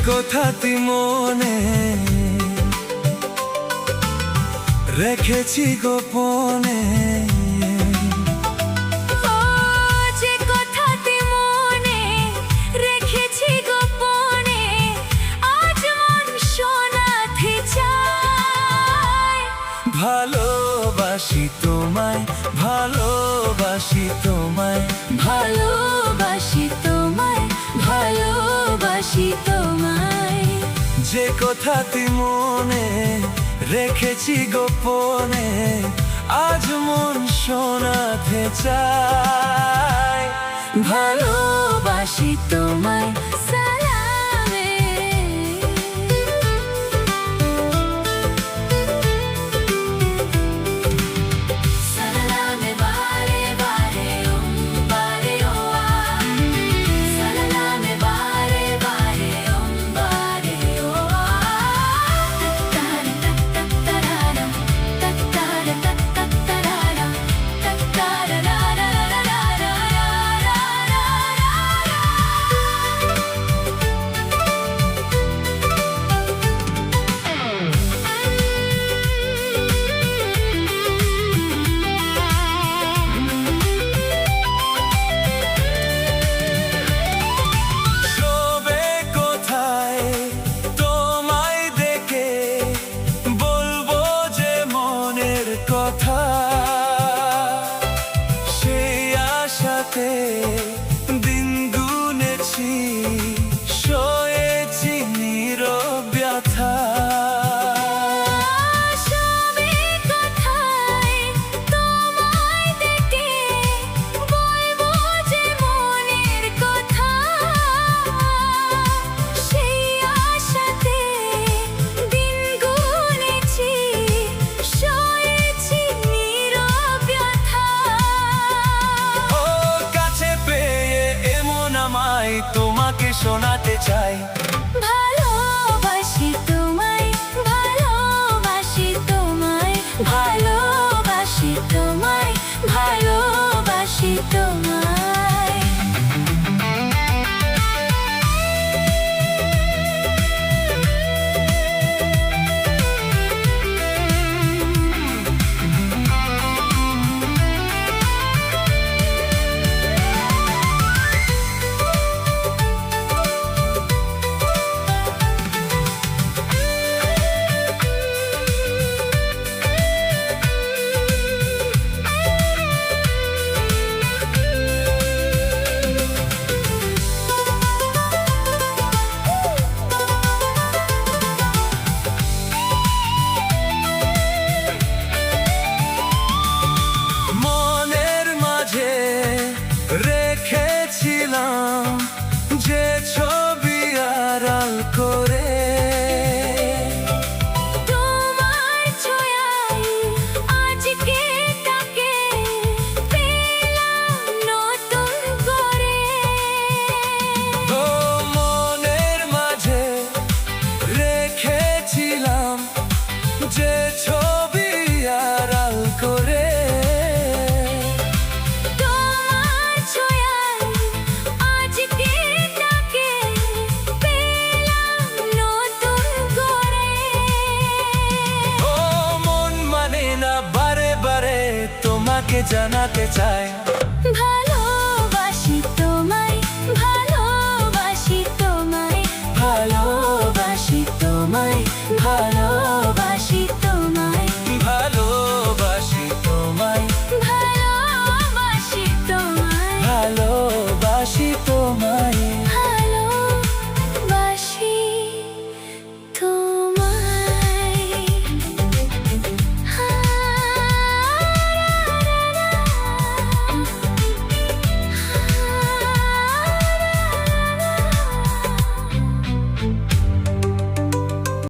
কথাটি মনে রেখেছি গোপনে, যে কথাটি মনে রেখেছি গোপনে, আজ মন শোনাতে চায়। ভালোবাসি তোমায়, ভালোবাসি তোমায়, ভালোবাসি তোমায়, ভালোবাসি তোমায়। যে কথাটি মনে রেখেছি গোপনে, আজ মন শোনাতে চায়। ভালোবাসি তোমায় সালামে। সালামে বারে বারে বারে ও আ। সালামে বারে বারে বারে ও আ। তারা তারা তারা তারা শোবে কোথায় তোমায় দেখে, বলবো যে মনের কথা। সেই আশাতে দিন গুনেছি, সয়েছি নীরব ব্যথা। শোবে কোথায় তোমায় দেখে, বলবো যে মনের কথা। সেই আশাতে দিন গুনেছি, সয়েছি নীরব ব্যথা। ও কাছে পেয়ে এমন আমায় তোমাকে শোনাতে চাই। ভালোবাসি তোমায়, ভালোবাসি তোমায়, ভালোবাসি তোমায়, ভালোবাসি তোমায়। মনের মাঝে রেখেছিলাম যে ছবি আড়াল করে, তোমার ছোঁয়ায় আজকে তাকে পেলাম নতুন করে। ও মনের মাঝে রেখেছিলাম যে ছবি আড়াল করে। তোমার ছোঁয়ায় আজকে তাকে পেলাম নতুন করে। ও মন মানে না বারে বারে তোমাকে জানাতে চায়। ভালো